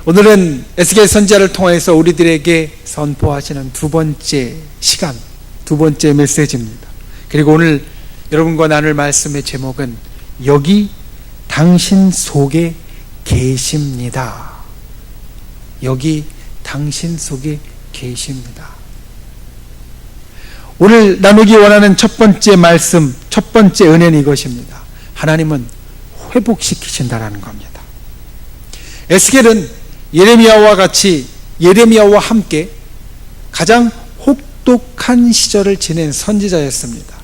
오늘은 에스겔 선지자를 통해서 우리들에게 선포하시는 두 번째 시간, 두 번째 메시지입니다. 그리고 오늘 여러분과 나눌 말씀의 제목은 여기 당신 속에 계십니다. 여기 당신 속에 계십니다. 오늘 나누기 원하는 첫 번째 말씀, 첫 번째 은혜는 이것입니다. 하나님은 회복시키신다라는 겁니다. 에스겔은 예레미야와 함께 가장 혹독한 시절을 지낸 선지자였습니다.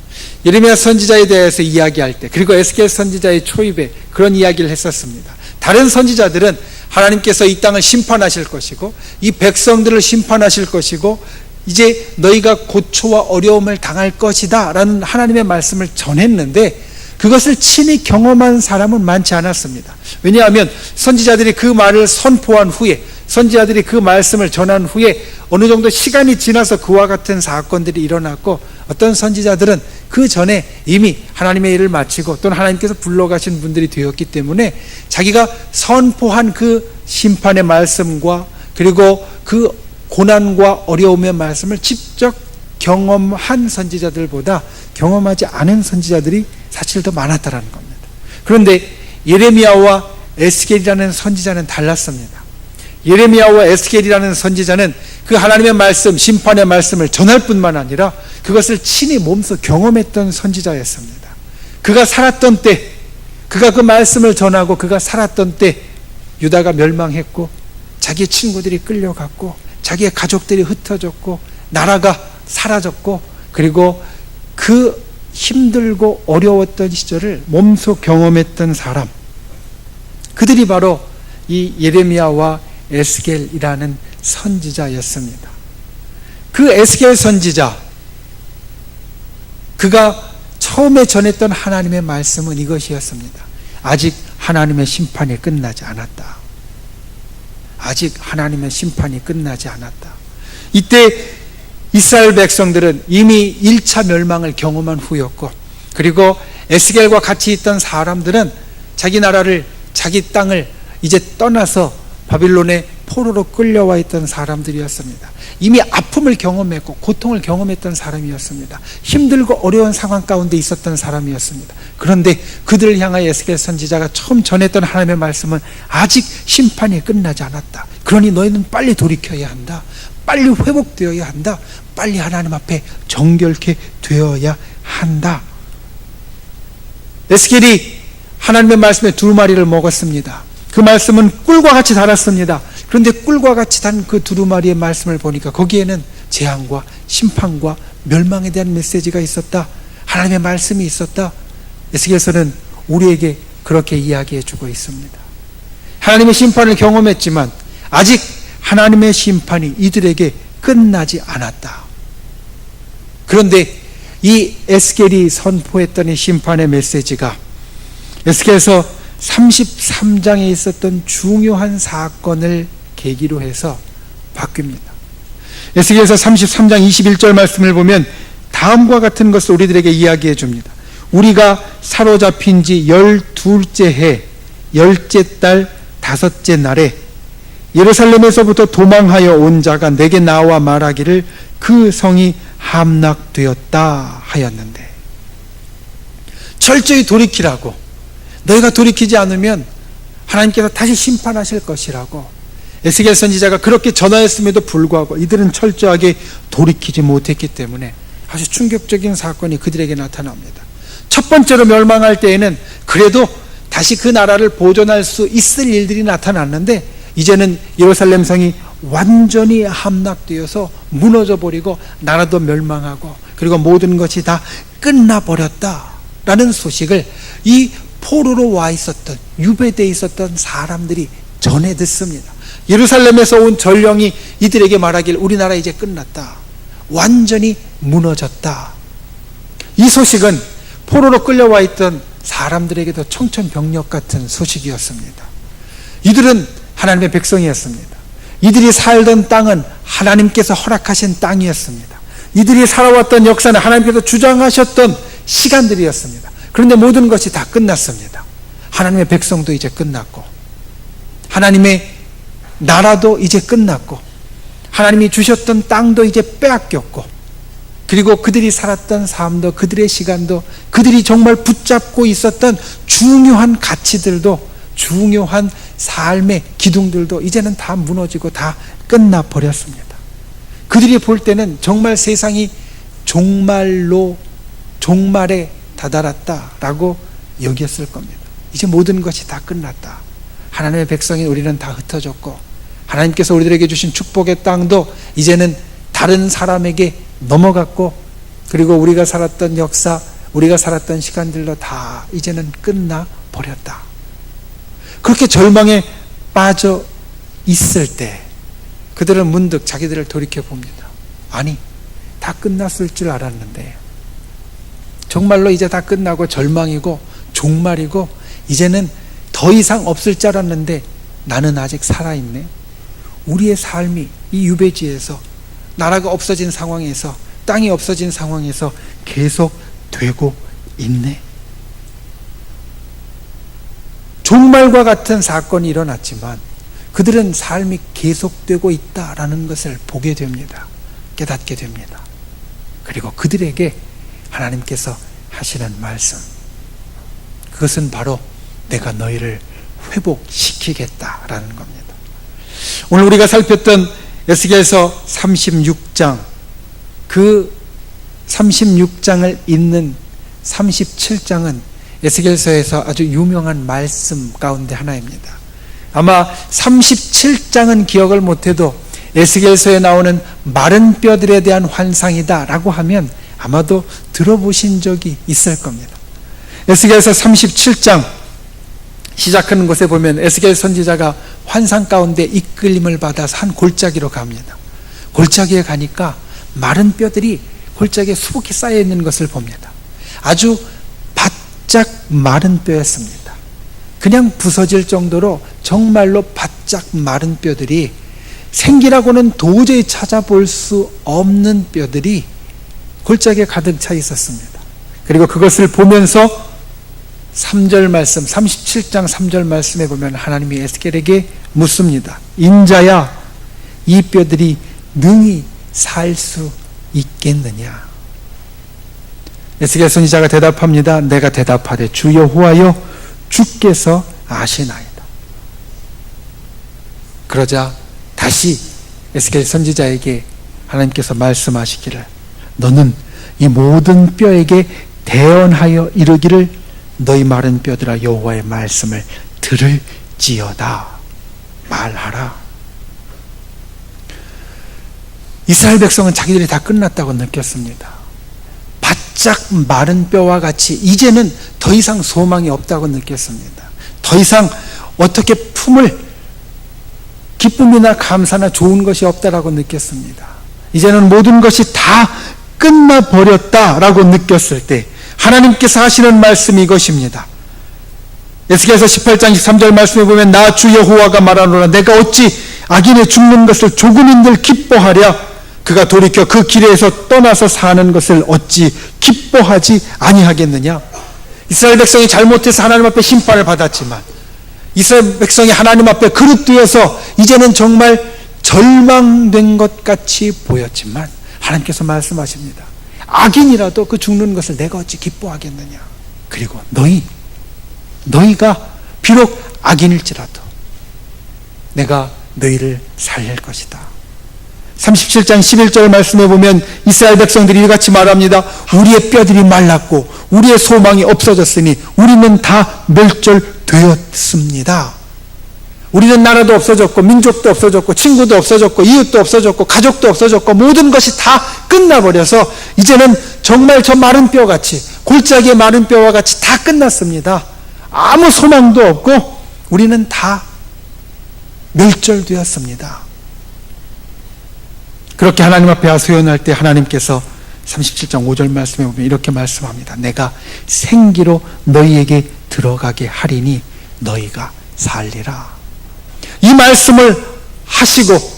예레미야 선지자에 대해서 이야기할 때, 그리고 에스겔 선지자의 초입에 그런 이야기를 했었습니다. 다른 선지자들은 하나님께서 이 땅을 심판하실 것이고 이 백성들을 심판하실 것이고 이제 너희가 고초와 어려움을 당할 것이다 라는 하나님의 말씀을 전했는데 그것을 친히 경험한 사람은 많지 않았습니다. 왜냐하면 선지자들이 그 말을 선포한 후에, 선지자들이 그 말씀을 전한 후에 어느 정도 시간이 지나서 그와 같은 사건들이 일어났고, 어떤 선지자들은 그 전에 이미 하나님의 일을 마치고 또는 하나님께서 불러가신 분들이 되었기 때문에 자기가 선포한 그 심판의 말씀과 그리고 그 고난과 어려움의 말씀을 직접 경험한 선지자들보다 경험하지 않은 선지자들이 사실 더 많았다라는 겁니다. 그런데 예레미야와 에스겔이라는 선지자는 달랐습니다. 예레미야와 에스겔이라는 선지자는 그 하나님의 말씀, 심판의 말씀을 전할 뿐만 아니라 그것을 친히 몸소 경험했던 선지자였습니다. 그가 살았던 때, 그가 그 말씀을 전하고 그가 살았던 때 유다가 멸망했고 자기의 친구들이 끌려갔고 자기의 가족들이 흩어졌고 나라가 사라졌고, 그리고 그 힘들고 어려웠던 시절을 몸소 경험했던 사람, 그들이 바로 이 예레미야와 에스겔이라는 선지자였습니다. 그 에스겔 선지자, 그가 처음에 전했던 하나님의 말씀은 이것이었습니다. 아직 하나님의 심판이 끝나지 않았다. 아직 하나님의 심판이 끝나지 않았다. 이때 이스라엘 백성들은 이미 1차 멸망을 경험한 후였고, 그리고 에스겔과 같이 있던 사람들은 자기 나라를, 자기 땅을 이제 떠나서 바빌론의 포로로 끌려와 있던 사람들이었습니다. 이미 아픔을 경험했고 고통을 경험했던 사람이었습니다. 힘들고 어려운 상황 가운데 있었던 사람이었습니다. 그런데 그들을 향하여 에스겔 선지자가 처음 전했던 하나님의 말씀은 아직 심판이 끝나지 않았다. 그러니 너희는 빨리 돌이켜야 한다. 빨리 회복되어야 한다. 빨리 하나님 앞에 정결케 되어야 한다. 에스겔이 하나님의 말씀에 두루마리를 먹었습니다. 그 말씀은 꿀과 같이 달았습니다. 그런데 꿀과 같이 단 그 두루마리의 말씀을 보니까 거기에는 재앙과 심판과 멸망에 대한 메시지가 있었다. 하나님의 말씀이 있었다. 에스겔서는 우리에게 그렇게 이야기해 주고 있습니다. 하나님의 심판을 경험했지만 아직 하나님의 심판이 이들에게 끝나지 않았다. 그런데 이 에스겔이 선포했던 이 심판의 메시지가 에스겔서 33장에 있었던 중요한 사건을 계기로 해서 바뀝니다. 에스겔서 33장 21절 말씀을 보면 다음과 같은 것을 우리들에게 이야기해 줍니다. 우리가 사로잡힌 지 12째 해 10째 달 5째 날에 예루살렘에서부터 도망하여 온 자가 내게 나와 말하기를 그 성이 함락되었다 하였는데, 철저히 돌이키라고, 너희가 돌이키지 않으면 하나님께서 다시 심판하실 것이라고 에스겔 선지자가 그렇게 전하였음에도 불구하고 이들은 철저하게 돌이키지 못했기 때문에 아주 충격적인 사건이 그들에게 나타납니다. 첫 번째로 멸망할 때에는 그래도 다시 그 나라를 보존할 수 있을 일들이 나타났는데, 이제는 예루살렘 성이 완전히 함락되어서 무너져 버리고 나라도 멸망하고 그리고 모든 것이 다 끝나버렸다라는 소식을 이 포로로 와 있었던, 유배되어 있었던 사람들이 전해 듣습니다. 예루살렘에서 온 전령이 이들에게 말하길 우리나라 이제 끝났다. 완전히 무너졌다. 이 소식은 포로로 끌려와 있던 사람들에게도 청천벽력 같은 소식이었습니다. 이들은 하나님의 백성이었습니다. 이들이 살던 땅은 하나님께서 허락하신 땅이었습니다. 이들이 살아왔던 역사는 하나님께서 주장하셨던 시간들이었습니다. 그런데 모든 것이 다 끝났습니다. 하나님의 백성도 이제 끝났고 하나님의 나라도 이제 끝났고 하나님이 주셨던 땅도 이제 빼앗겼고 그리고 그들이 살았던 삶도 그들의 시간도 그들이 정말 붙잡고 있었던 중요한 가치들도 중요한 삶의 기둥들도 이제는 다 무너지고 다 끝나버렸습니다. 그들이 볼 때는 정말 세상이 종말에 다다랐다라고 여겼을 겁니다. 이제 모든 것이 다 끝났다. 하나님의 백성인 우리는 다 흩어졌고 하나님께서 우리들에게 주신 축복의 땅도 이제는 다른 사람에게 넘어갔고 그리고 우리가 살았던 역사, 우리가 살았던 시간들도 다 이제는 끝나버렸다. 그렇게 절망에 빠져 있을 때 그들은 문득 자기들을 돌이켜봅니다. 아니, 다 끝났을 줄 알았는데 정말로 이제 다 끝나고 절망이고 종말이고 이제는 더 이상 없을 줄 알았는데 나는 아직 살아있네. 우리의 삶이 이 유배지에서 나라가 없어진 상황에서 땅이 없어진 상황에서 계속 되고 있네. 종말과 같은 사건이 일어났지만 그들은 삶이 계속되고 있다라는 것을 보게 됩니다. 깨닫게 됩니다. 그리고 그들에게 하나님께서 하시는 말씀, 그것은 바로 내가 너희를 회복시키겠다라는 겁니다. 오늘 우리가 살폈던 에스겔서 36장, 그 36장을 잇는 37장은 에스겔서에서 아주 유명한 말씀 가운데 하나입니다. 아마 37장은 기억을 못해도 에스겔서에 나오는 마른 뼈들에 대한 환상이다 라고 하면 아마도 들어보신 적이 있을 겁니다. 에스겔서 37장 시작하는 곳에 보면 에스겔 선지자가 환상 가운데 이끌림을 받아서 한 골짜기로 갑니다. 골짜기에 가니까 마른 뼈들이 골짜기에 수북히 쌓여 있는 것을 봅니다. 아주 바짝 마른 뼈였습니다. 그냥 부서질 정도로 정말로 바짝 마른 뼈들이, 생기라고는 도저히 찾아볼 수 없는 뼈들이 골짜기에 가득 차 있었습니다. 그리고 그것을 보면서 3절 말씀, 37장 3절 말씀에 보면 하나님이 에스겔에게 묻습니다. 인자야, 이 뼈들이 능히 살 수 있겠느냐? 에스겔 선지자가 대답합니다. 내가 대답하되 주 여호와여, 주께서 아시나이다. 그러자 다시 에스겔 선지자에게 하나님께서 말씀하시기를, 너는 이 모든 뼈에게 대언하여 이르기를, 너희 마른 뼈들아 여호와의 말씀을 들을지어다 말하라. 이스라엘 백성은 자기들이 다 끝났다고 느꼈습니다. 바짝 마른 뼈와 같이 이제는 더 이상 소망이 없다고 느꼈습니다. 더 이상 어떻게 품을 기쁨이나 감사나 좋은 것이 없다라고 느꼈습니다. 이제는 모든 것이 다 끝나버렸다라고 느꼈을 때 하나님께서 하시는 말씀이 이것입니다. 에스겔서 18장 13절 말씀에 보면 나 주 여호와가 말하노라, 내가 어찌 악인의 죽는 것을 조금인들 기뻐하랴? 그가 돌이켜 그 길에서 떠나서 사는 것을 어찌 기뻐하지 아니하겠느냐? 이스라엘 백성이 잘못해서 하나님 앞에 심판을 받았지만, 이스라엘 백성이 하나님 앞에 그릇되어서 이제는 정말 절망된 것 같이 보였지만 하나님께서 말씀하십니다. 악인이라도 그 죽는 것을 내가 어찌 기뻐하겠느냐? 그리고 너희가 비록 악인일지라도 내가 너희를 살릴 것이다. 37장 11절 말씀에 보면 이스라엘 백성들이 이같이 말합니다. 우리의 뼈들이 말랐고 우리의 소망이 없어졌으니 우리는 다 멸절되었습니다. 우리는 나라도 없어졌고 민족도 없어졌고 친구도 없어졌고 이웃도 없어졌고 가족도 없어졌고 모든 것이 다 끝나버려서 이제는 정말 저 마른 뼈같이, 골짜기의 마른 뼈와 같이 다 끝났습니다. 아무 소망도 없고 우리는 다 멸절되었습니다. 그렇게 하나님 앞에 하소연할 때 하나님께서 37장 5절 말씀에 보면 이렇게 말씀합니다. 내가 생기로 너희에게 들어가게 하리니 너희가 살리라. 이 말씀을 하시고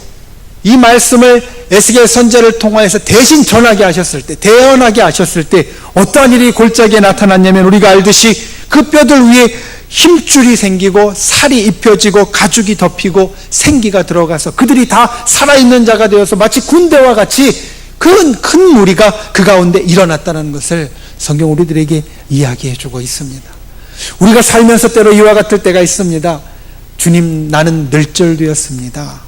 이 말씀을 에스겔 선지자를 통하여서 대신 전하게 하셨을 때, 대언하게 하셨을 때 어떠한 일이 골짜기에 나타났냐면, 우리가 알듯이 그 뼈들 위에 힘줄이 생기고 살이 입혀지고 가죽이 덮이고 생기가 들어가서 그들이 다 살아있는 자가 되어서 마치 군대와 같이 큰 무리가 그 가운데 일어났다는 것을 성경 우리들에게 이야기해 주고 있습니다. 우리가 살면서 때로 이와 같을 때가 있습니다. 주님, 나는 늙절되었습니다.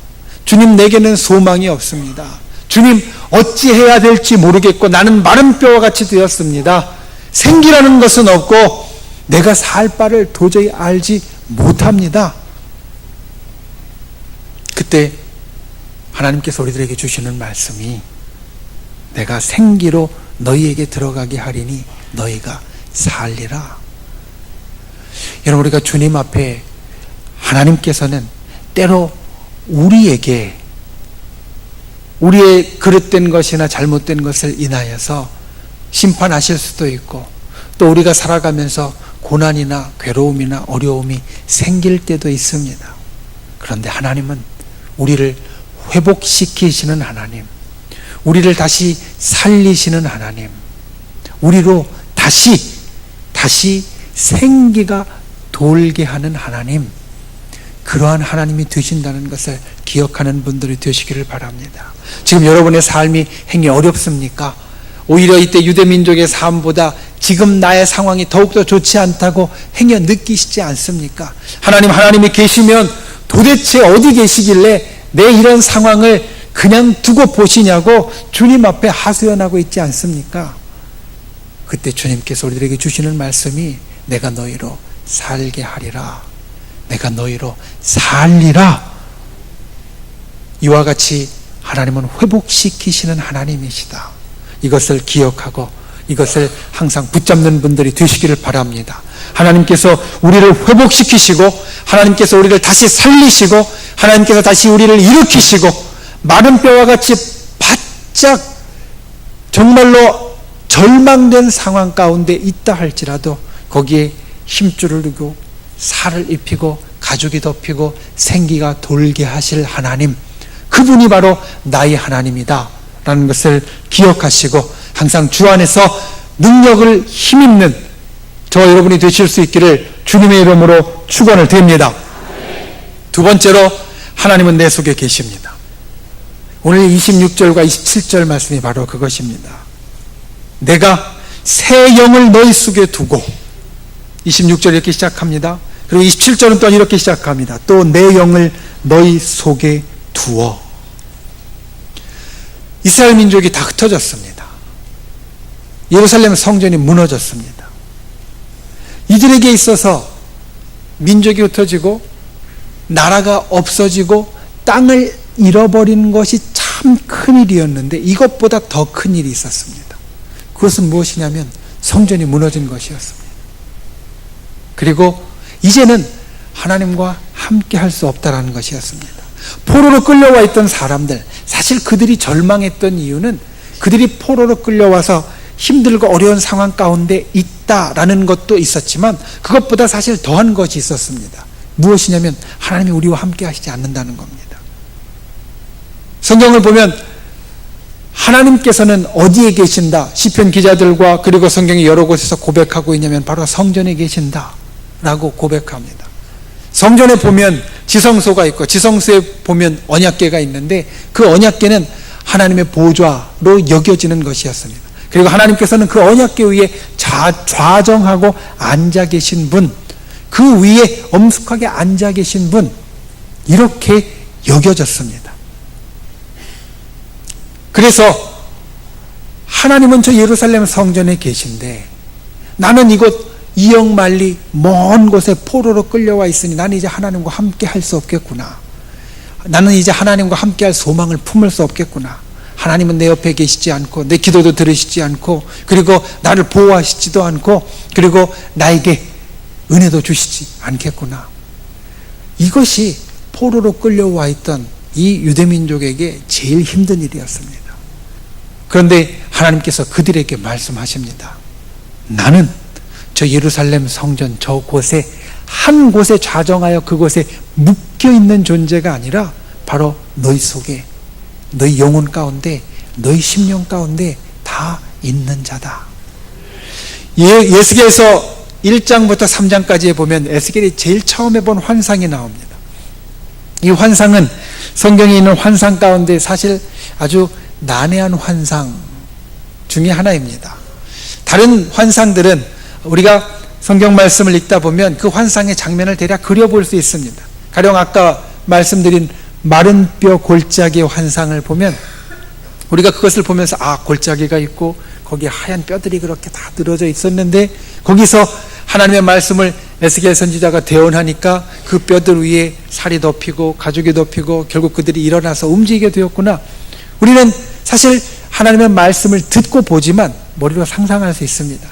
주님, 내게는 소망이 없습니다. 주님, 어찌해야 될지 모르겠고 나는 마른 뼈와 같이 되었습니다. 생기라는 것은 없고 내가 살 바를 도저히 알지 못합니다. 그때 하나님께서 우리들에게 주시는 말씀이 내가 생기로 너희에게 들어가게 하리니 너희가 살리라. 여러분, 우리가 주님 앞에 하나님께서는 때로 우리에게 우리의 그릇된 것이나 잘못된 것을 인하여서 심판하실 수도 있고 또 우리가 살아가면서 고난이나 괴로움이나 어려움이 생길 때도 있습니다. 그런데 하나님은 우리를 회복시키시는 하나님, 우리를 다시 살리시는 하나님, 우리로 다시 생기가 돌게 하는 하나님, 그러한 하나님이 되신다는 것을 기억하는 분들이 되시기를 바랍니다. 지금 여러분의 삶이 행히 어렵습니까? 오히려 이때 유대민족의 삶보다 지금 나의 상황이 더욱더 좋지 않다고 행여 느끼시지 않습니까? 하나님이 계시면 도대체 어디 계시길래 내 이런 상황을 그냥 두고 보시냐고 주님 앞에 하소연하고 있지 않습니까? 그때 주님께서 우리들에게 주시는 말씀이 내가 너희로 살게 하리라. 내가 너희로 살리라. 이와 같이 하나님은 회복시키시는 하나님이시다. 이것을 기억하고 이것을 항상 붙잡는 분들이 되시기를 바랍니다. 하나님께서 우리를 회복시키시고 하나님께서 우리를 다시 살리시고 하나님께서 다시 우리를 일으키시고 마른 뼈와 같이 바짝 정말로 절망된 상황 가운데 있다 할지라도 거기에 힘줄을 두고 살을 입히고 가죽이 덮이고 생기가 돌게 하실 하나님, 그분이 바로 나의 하나님이다 라는 것을 기억하시고 항상 주 안에서 능력을 힘입는 저와 여러분이 되실 수 있기를 주님의 이름으로 축원을 드립니다. 두 번째로 하나님은 내 속에 계십니다. 오늘 26절과 27절 말씀이 바로 그것입니다. 내가 새 영을 너희 속에 두고, 26절 이렇게 시작합니다. 그리고 27절은 또 이렇게 시작합니다. 또 내 영을 너희 속에 두어. 이스라엘 민족이 다 흩어졌습니다. 예루살렘 성전이 무너졌습니다. 이들에게 있어서 민족이 흩어지고 나라가 없어지고 땅을 잃어버리는 것이 참 큰일이었는데 이것보다 더 큰 일이 있었습니다. 그것은 무엇이냐면 성전이 무너진 것이었습니다. 그리고 이제는 하나님과 함께 할 수 없다라는 것이었습니다. 포로로 끌려와 있던 사람들, 사실 그들이 절망했던 이유는 그들이 포로로 끌려와서 힘들고 어려운 상황 가운데 있다라는 것도 있었지만 그것보다 사실 더한 것이 있었습니다. 무엇이냐면 하나님이 우리와 함께 하시지 않는다는 겁니다. 성경을 보면 하나님께서는 어디에 계신다? 시편 기자들과 그리고 성경이 여러 곳에서 고백하고 있냐면 바로 성전에 계신다 라고 고백합니다. 성전에 보면 지성소가 있고 지성소에 보면 언약궤가 있는데 그 언약궤는 하나님의 보좌로 여겨지는 것이었습니다. 그리고 하나님께서는 그 언약궤 위에 좌정하고 앉아 계신 분, 그 위에 엄숙하게 앉아 계신 분, 이렇게 여겨졌습니다. 그래서 하나님은 저 예루살렘 성전에 계신데 나는 이곳 이역만리 먼 곳에 포로로 끌려와 있으니 나는 이제 하나님과 함께 할 수 없겠구나. 나는 이제 하나님과 함께 할 소망을 품을 수 없겠구나. 하나님은 내 옆에 계시지 않고 내 기도도 들으시지 않고 그리고 나를 보호하시지도 않고 그리고 나에게 은혜도 주시지 않겠구나. 이것이 포로로 끌려와 있던 이 유대민족에게 제일 힘든 일이었습니다. 그런데 하나님께서 그들에게 말씀하십니다. 나는 저 예루살렘 성전 저 곳에 한 곳에 좌정하여 그곳에 묶여있는 존재가 아니라 바로 너희 속에 너희 영혼 가운데 너희 심령 가운데 다 있는 자다. 예수께서 1장부터 3장까지에 보면 에스겔이 제일 처음에 본 환상이 나옵니다. 이 환상은 성경에 있는 환상 가운데 사실 아주 난해한 환상 중에 하나입니다. 다른 환상들은 우리가 성경 말씀을 읽다 보면 그 환상의 장면을 대략 그려볼 수 있습니다. 가령 아까 말씀드린 마른 뼈 골짜기의 환상을 보면 우리가 그것을 보면서 골짜기가 있고 거기에 하얀 뼈들이 그렇게 다 늘어져 있었는데 거기서 하나님의 말씀을 에스겔 선지자가 대언하니까 그 뼈들 위에 살이 덮이고 가죽이 덮이고 결국 그들이 일어나서 움직이게 되었구나. 우리는 사실 하나님의 말씀을 듣고 보지만 머리로 상상할 수 있습니다.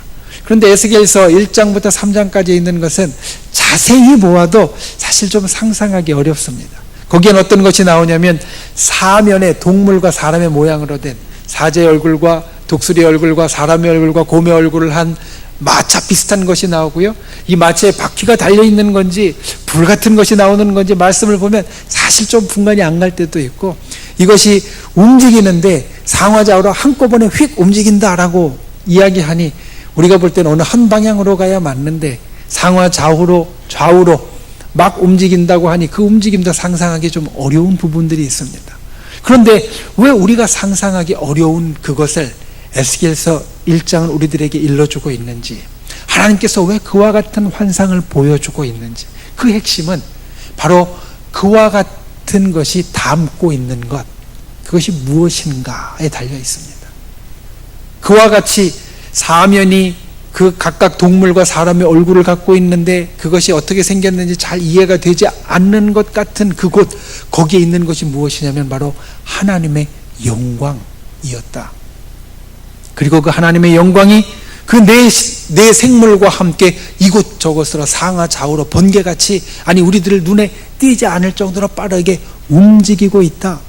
그런데 에스겔서 1장부터 3장까지 있는 것은 자세히 보아도 사실 좀 상상하기 어렵습니다. 거기엔 어떤 것이 나오냐면 사면의 동물과 사람의 모양으로 된 사제의 얼굴과 독수리 얼굴과 사람의 얼굴과 곰의 얼굴을 한 마차 비슷한 것이 나오고요. 이 마차에 바퀴가 달려있는 건지 불 같은 것이 나오는 건지 말씀을 보면 사실 좀 분간이 안 갈 때도 있고 이것이 움직이는데 상하좌우로 한꺼번에 휙 움직인다라고 이야기하니 우리가 볼 때는 어느 한 방향으로 가야 맞는데 상하좌우로 좌우로 막 움직인다고 하니 그 움직임도 상상하기 좀 어려운 부분들이 있습니다. 그런데 왜 우리가 상상하기 어려운 그것을 에스겔서 1장은 우리들에게 일러주고 있는지, 하나님께서 왜 그와 같은 환상을 보여주고 있는지, 그 핵심은 바로 그와 같은 것이 담고 있는 것, 그것이 무엇인가에 달려 있습니다. 그와 같이 사면이 그 각각 동물과 사람의 얼굴을 갖고 있는데 그것이 어떻게 생겼는지 잘 이해가 되지 않는 것 같은 그곳, 거기에 있는 것이 무엇이냐면 바로 하나님의 영광이었다. 그리고 그 하나님의 영광이 그 네 생물과 함께 이곳저곳으로 상하 좌우로 번개같이, 아니 우리들 눈에 띄지 않을 정도로 빠르게 움직이고 있다.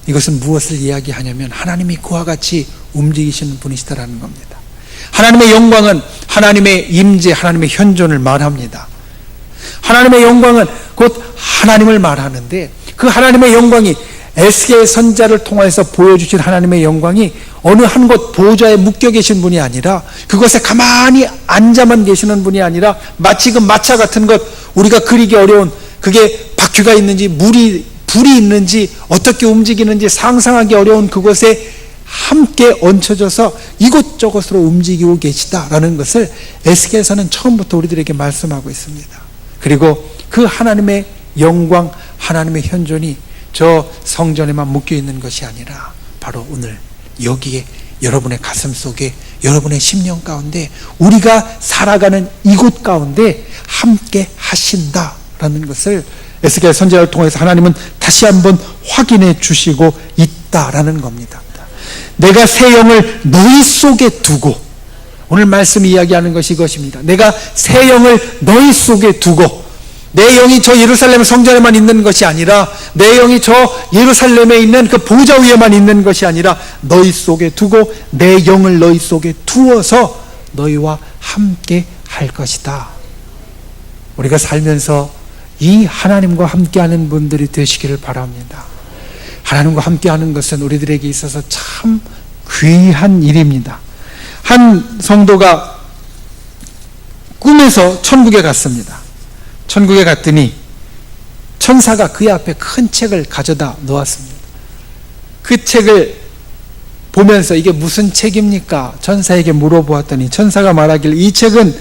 이것은 무엇을 이야기하냐면 하나님이 그와 같이 움직이시는 분이시다라는 겁니다. 하나님의 영광은 하나님의 임재, 하나님의 현존을 말합니다. 하나님의 영광은 곧 하나님을 말하는데 그 하나님의 영광이 에스겔 선지자를 통해서 보여주신 하나님의 영광이 어느 한 곳 보좌에 묶여 계신 분이 아니라 그것에 가만히 앉아만 계시는 분이 아니라 마치 그 마차 같은 것, 우리가 그리기 어려운 그게 바퀴가 있는지 불이 있는지 어떻게 움직이는지 상상하기 어려운 그곳에 함께 얹혀져서 이곳저곳으로 움직이고 계시다라는 것을 에스겔서는 처음부터 우리들에게 말씀하고 있습니다. 그리고 그 하나님의 영광, 하나님의 현존이 저 성전에만 묶여 있는 것이 아니라 바로 오늘 여기에 여러분의 가슴 속에, 여러분의 심령 가운데, 우리가 살아가는 이곳 가운데 함께 하신다라는 것을 에스겔 선지자를 통해서 하나님은 다시 한번 확인해 주시고 있다라는 겁니다. 내가 새 영을 너희 속에 두고, 오늘 말씀이 이야기하는 것이 이것입니다. 내가 새 영을 너희 속에 두고, 내 영이 저 예루살렘 성전에만 있는 것이 아니라 내 영이 저 예루살렘에 있는 그 보좌 위에만 있는 것이 아니라 너희 속에 두고 내 영을 너희 속에 두어서 너희와 함께 할 것이다. 우리가 살면서 이 하나님과 함께하는 분들이 되시기를 바랍니다. 하나님과 함께하는 것은 우리들에게 있어서 참 귀한 일입니다. 한 성도가 꿈에서 천국에 갔습니다. 천국에 갔더니 천사가 그의 앞에 큰 책을 가져다 놓았습니다. 그 책을 보면서 이게 무슨 책입니까? 천사에게 물어보았더니 천사가 말하길 이 책은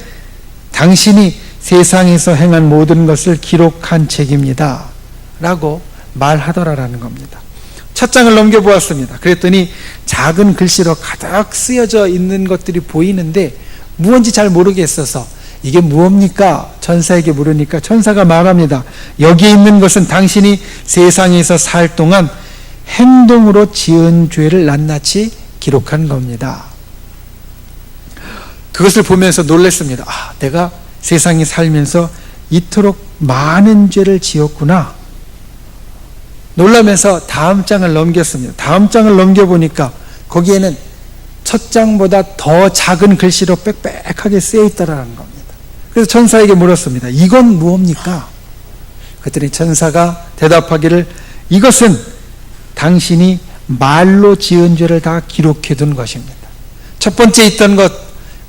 당신이 세상에서 행한 모든 것을 기록한 책입니다 라고 말하더라라는 겁니다. 첫 장을 넘겨보았습니다. 그랬더니 작은 글씨로 가득 쓰여져 있는 것들이 보이는데 무언지 잘 모르겠어서 이게 무엇입니까? 천사에게 물으니까 천사가 말합니다. 여기 있는 것은 당신이 세상에서 살 동안 행동으로 지은 죄를 낱낱이 기록한 겁니다. 그것을 보면서 놀랐습니다. 내가 세상에 살면서 이토록 많은 죄를 지었구나. 놀라면서 다음 장을 넘겼습니다. 다음 장을 넘겨보니까 거기에는 첫 장보다 더 작은 글씨로 빽빽하게 쓰여 있다라는 겁니다. 그래서 천사에게 물었습니다. 이건 무엇입니까? 그랬더니 천사가 대답하기를 이것은 당신이 말로 지은 죄를 다 기록해 둔 것입니다. 첫 번째 있던 것,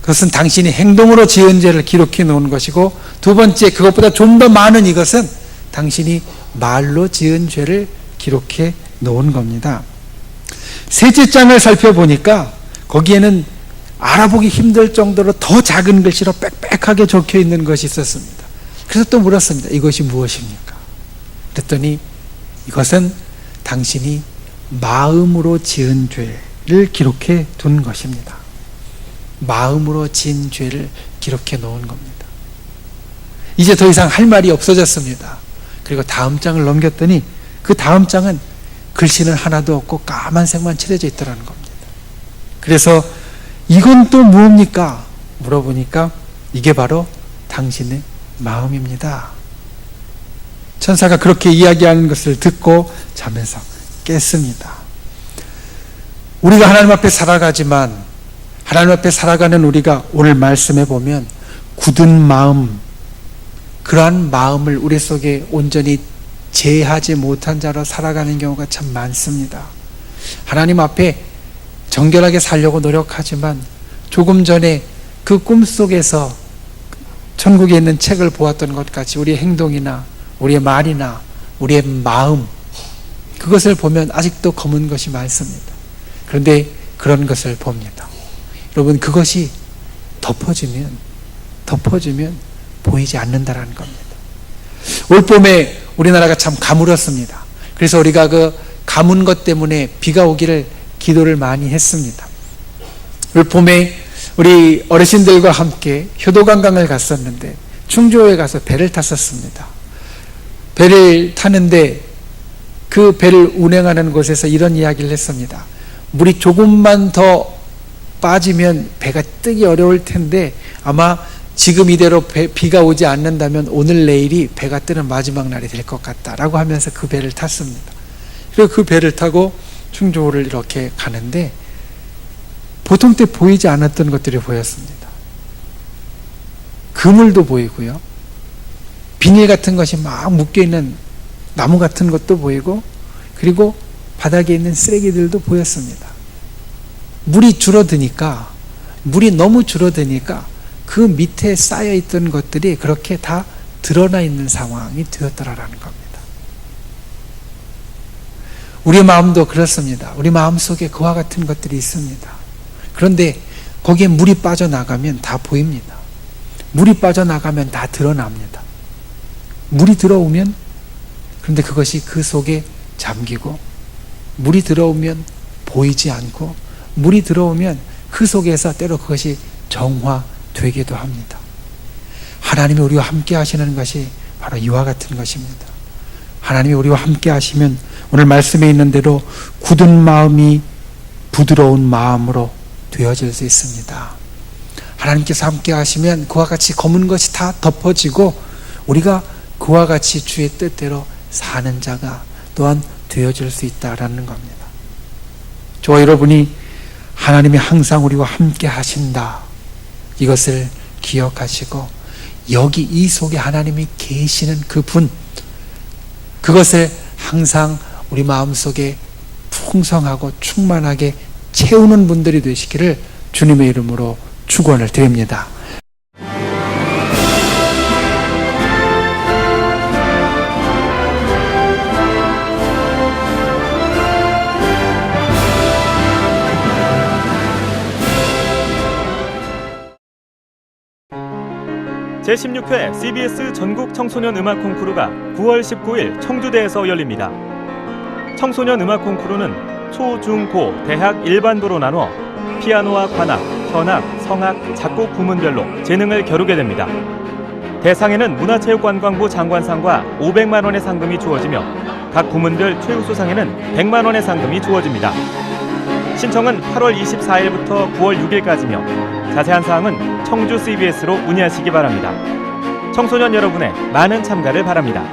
그것은 당신이 행동으로 지은 죄를 기록해 놓은 것이고, 두 번째, 그것보다 좀 더 많은 이것은 당신이 말로 지은 죄를 기록해 놓은 겁니다. 셋째 장을 살펴보니까 거기에는 알아보기 힘들 정도로 더 작은 글씨로 빽빽하게 적혀 있는 것이 있었습니다. 그래서 또 물었습니다. 이것이 무엇입니까? 그랬더니 이것은 당신이 마음으로 지은 죄를 기록해 둔 것입니다. 마음으로 지은 죄를 기록해 놓은 겁니다. 이제 더 이상 할 말이 없어졌습니다. 그리고 다음 장을 넘겼더니 그 다음 장은 글씨는 하나도 없고 까만색만 칠해져 있더라는 겁니다. 그래서 이건 또 무엇입니까? 물어보니까 이게 바로 당신의 마음입니다. 천사가 그렇게 이야기하는 것을 듣고 잠에서 깼습니다. 우리가 하나님 앞에 살아가지만, 하나님 앞에 살아가는 우리가 오늘 말씀해 보면 굳은 마음, 그러한 마음을 우리 속에 온전히 제하지 못한 자로 살아가는 경우가 참 많습니다. 하나님 앞에 정결하게 살려고 노력하지만 조금 전에 그 꿈속에서 천국에 있는 책을 보았던 것 같이 우리의 행동이나 우리의 말이나 우리의 마음, 그것을 보면 아직도 검은 것이 많습니다. 그런데 그런 것을 봅니다. 여러분, 그것이 덮어지면 보이지 않는다라는 겁니다. 올 봄에 우리나라가 참 가물었습니다. 그래서 우리가 그 가문 것 때문에 비가 오기를 기도를 많이 했습니다. 올 봄에 우리 어르신들과 함께 효도관광을 갔었는데 충주호에 가서 배를 탔었습니다. 배를 타는데 그 배를 운행하는 곳에서 이런 이야기를 했습니다. 물이 조금만 더 빠지면 배가 뜨기 어려울 텐데 아마 지금 이대로 비가 오지 않는다면 오늘 내일이 배가 뜨는 마지막 날이 될 것 같다라고 하면서 그 배를 탔습니다. 그리고 그 배를 타고 충주호를 이렇게 가는데 보통 때 보이지 않았던 것들이 보였습니다. 그물도 보이고요, 비닐 같은 것이 막 묶여있는 나무 같은 것도 보이고, 그리고 바닥에 있는 쓰레기들도 보였습니다. 물이 너무 줄어드니까 그 밑에 쌓여있던 것들이 그렇게 다 드러나 있는 상황이 되었더라라는 겁니다. 우리 마음도 그렇습니다. 우리 마음속에 그와 같은 것들이 있습니다. 그런데 거기에 물이 빠져나가면 다 보입니다. 물이 빠져나가면 다 드러납니다. 물이 들어오면, 그런데 그것이 그 속에 잠기고, 물이 들어오면 보이지 않고, 물이 들어오면 그 속에서 때로 그것이 정화되기도 합니다. 하나님이 우리와 함께 하시는 것이 바로 이와 같은 것입니다. 하나님이 우리와 함께 하시면 오늘 말씀에 있는 대로 굳은 마음이 부드러운 마음으로 되어질 수 있습니다. 하나님께서 함께 하시면 그와 같이 검은 것이 다 덮어지고 우리가 그와 같이 주의 뜻대로 사는 자가 또한 되어질 수 있다라는 겁니다. 저와 여러분이 하나님이 항상 우리와 함께 하신다, 이것을 기억하시고 여기 이 속에 하나님이 계시는 그분, 그것을 항상 우리 마음속에 풍성하고 충만하게 채우는 분들이 되시기를 주님의 이름으로 축원을 드립니다. 제16회 CBS 전국 청소년 음악 콩쿠르가 9월 19일 청주대에서 열립니다. 청소년 음악 콩쿠르는 초, 중, 고, 대학 일반부로 나눠 피아노와 관악, 현악, 성악, 작곡 부문별로 재능을 겨루게 됩니다. 대상에는 문화체육관광부 장관상과 500만 원의 상금이 주어지며 각 부문별 최우수상에는 100만 원의 상금이 주어집니다. 신청은 8월 24일부터 9월 6일까지며 자세한 사항은 청주 CBS로 문의하시기 바랍니다. 청소년 여러분의 많은 참가를 바랍니다.